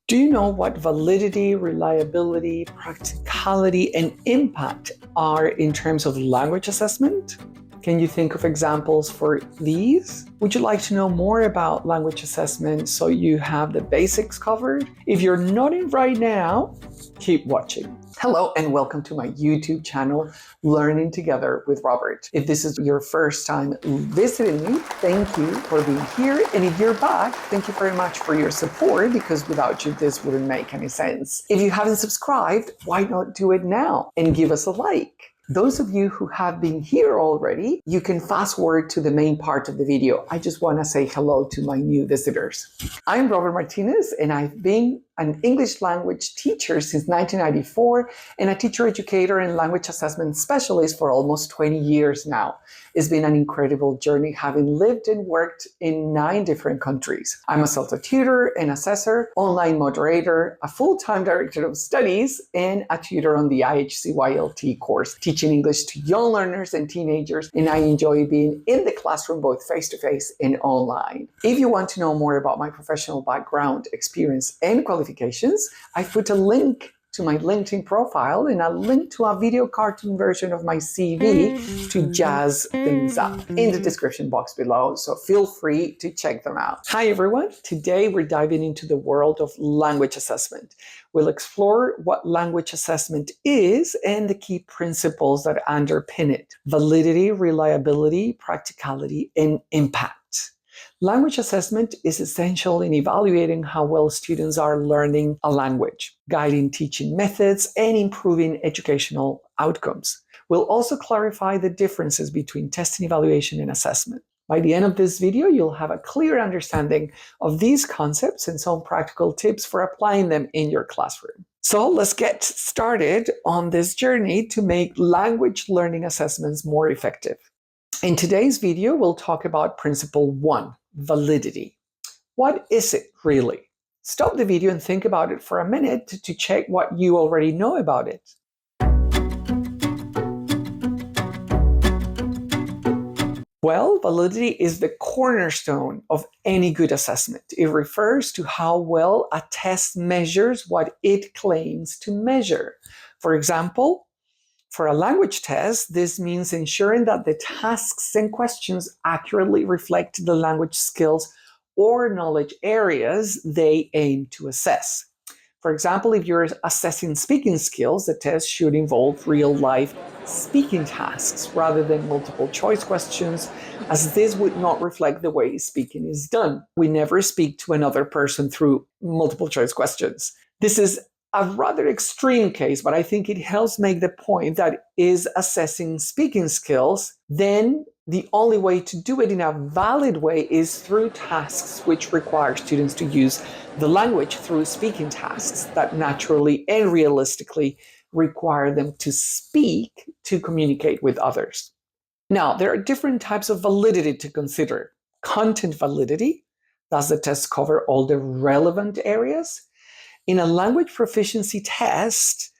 Do you know what validity, reliability, practicality, and impact are in terms of language assessment? Can you think of examples for these? Would you like to know more about language assessment so you have the basics covered? If you're nodding right now, keep watching. Hello and welcome to my YouTube channel, Learning Together with Robert. If this is your first time visiting me, thank you for being here. And if you're back, thank you very much for your support, because without you, this wouldn't make any sense. If you haven't subscribed, why not do it now and give us a like? Those of you who have been here already, you can fast forward to the main part of the video. I just want to say hello to my new visitors. I'm Robert Martinez, and I've been an English language teacher since 1994 and a teacher educator and language assessment specialist for almost 20 years now. It's been an incredible journey, having lived and worked in 9 different countries. I'm a self-taught tutor and assessor, online moderator, a full-time director of studies, and a tutor on the IHCYLT course, teaching English to young learners and teenagers, and I enjoy being in the classroom both face-to-face and online. If you want to know more about my professional background, experience, and qualifications, I've put a link to my LinkedIn profile and a link to a video cartoon version of my CV to jazz things up in the description box below, so feel free to check them out. Hi everyone, today we're diving into the world of language assessment. We'll explore what language assessment is and the key principles that underpin it: validity, reliability, practicality, and impact. Language assessment is essential in evaluating how well students are learning a language, guiding teaching methods, and improving educational outcomes. We'll also clarify the differences between testing, evaluation, and assessment. By the end of this video, you'll have a clear understanding of these concepts and some practical tips for applying them in your classroom. So let's get started on this journey to make language learning assessments more effective. In today's video, we'll talk about Principle 1, validity. What is it really? Stop the video and think about it for a minute to check what you already know about it. Well, validity is the cornerstone of any good assessment. It refers to how well a test measures what it claims to measure. For example, for a language test, this means ensuring that the tasks and questions accurately reflect the language skills or knowledge areas they aim to assess. For example, if you're assessing speaking skills, the test should involve real-life speaking tasks rather than multiple choice questions, as this would not reflect the way speaking is done. We never speak to another person through multiple choice questions. This is a rather extreme case, but I think it helps make the point that is assessing speaking skills, then the only way to do it in a valid way is through tasks which require students to use the language through speaking tasks that naturally and realistically require them to speak to communicate with others. Now, there are different types of validity to consider. Content validity: does the test cover all the relevant areas? In a language proficiency test,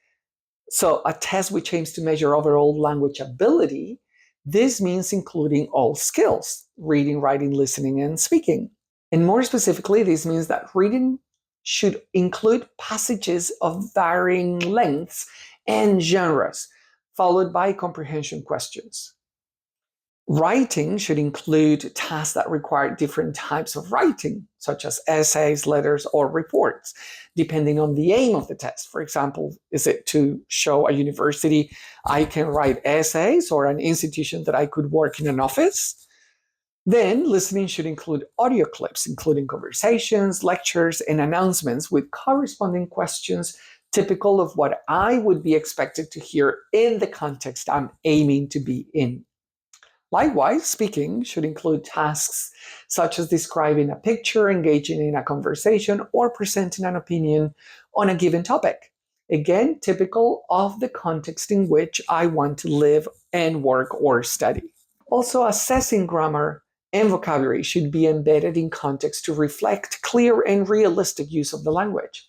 so a test which aims to measure overall language ability, this means including all skills: reading, writing, listening, and speaking. And more specifically, this means that reading should include passages of varying lengths and genres, followed by comprehension questions. Writing should include tasks that require different types of writing, such as essays, letters, or reports, depending on the aim of the test. For example, is it to show a university I can write essays, or an institution that I could work in an office? Then listening should include audio clips, including conversations, lectures, and announcements with corresponding questions typical of what I would be expected to hear in the context I'm aiming to be in. Likewise, speaking should include tasks such as describing a picture, engaging in a conversation, or presenting an opinion on a given topic. Again, typical of the context in which I want to live and work or study. Also, assessing grammar and vocabulary should be embedded in context to reflect clear and realistic use of the language.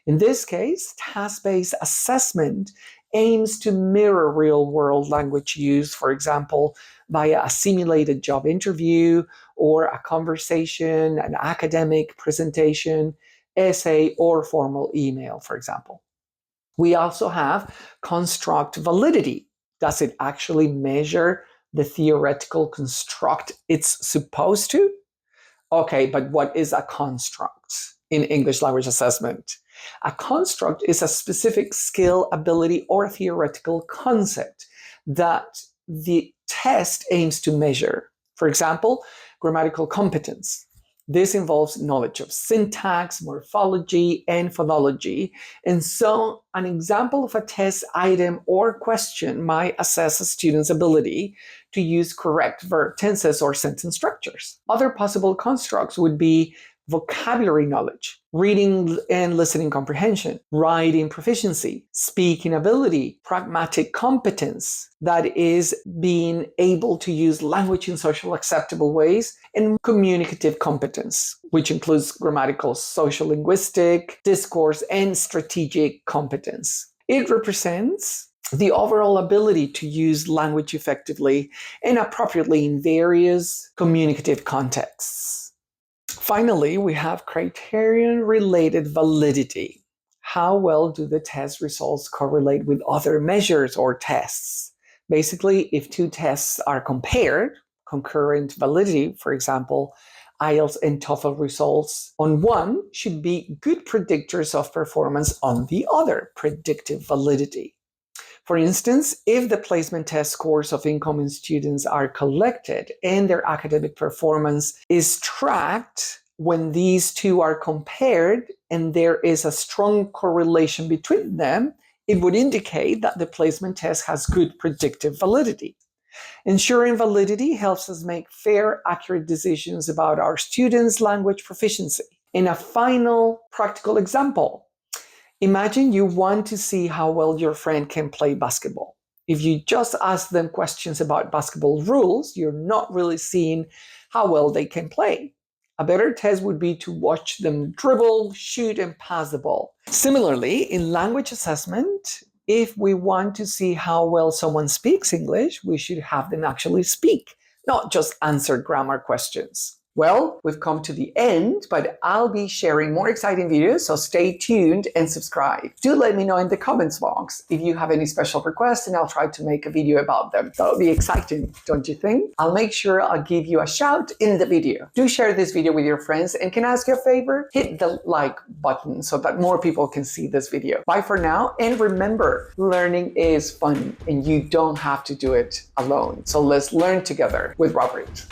In this case, task-based assessment aims to mirror real-world language use, for example, via a simulated job interview or a conversation, an academic presentation, essay or formal email, for example. We also have construct validity. Does it actually measure the theoretical construct it's supposed to? Okay, but what is a construct in English language assessment? A construct is a specific skill, ability, or theoretical concept that the test aims to measure. For example, grammatical competence. This involves knowledge of syntax, morphology, and phonology. And so an example of a test item or question might assess a student's ability to use correct verb tenses or sentence structures. Other possible constructs would be vocabulary knowledge, reading and listening comprehension, writing proficiency, speaking ability, pragmatic competence, that is being able to use language in social acceptable ways, and communicative competence, which includes grammatical, social linguistic, discourse, and strategic competence. It represents the overall ability to use language effectively and appropriately in various communicative contexts. Finally, we have criterion-related validity. How well do the test results correlate with other measures or tests? Basically, if two tests are compared, concurrent validity, for example, IELTS and TOEFL results on one should be good predictors of performance on the other, predictive validity. For instance, if the placement test scores of incoming students are collected and their academic performance is tracked, when these two are compared and there is a strong correlation between them, it would indicate that the placement test has good predictive validity. Ensuring validity helps us make fair, accurate decisions about our students' language proficiency. In a final practical example, imagine you want to see how well your friend can play basketball. If you just ask them questions about basketball rules, you're not really seeing how well they can play. A better test would be to watch them dribble, shoot, and pass the ball. Similarly, in language assessment, if we want to see how well someone speaks English, we should have them actually speak, not just answer grammar questions. Well, we've come to the end, but I'll be sharing more exciting videos, so stay tuned and subscribe. Do let me know in the comments box if you have any special requests, and I'll try to make a video about them. That'll be exciting, don't you think? I'll make sure I'll give you a shout in the video. Do share this video with your friends, and can I ask you a favor? Hit the like button so that more people can see this video. Bye for now, and remember, learning is fun, and you don't have to do it alone. So let's learn together with Robert.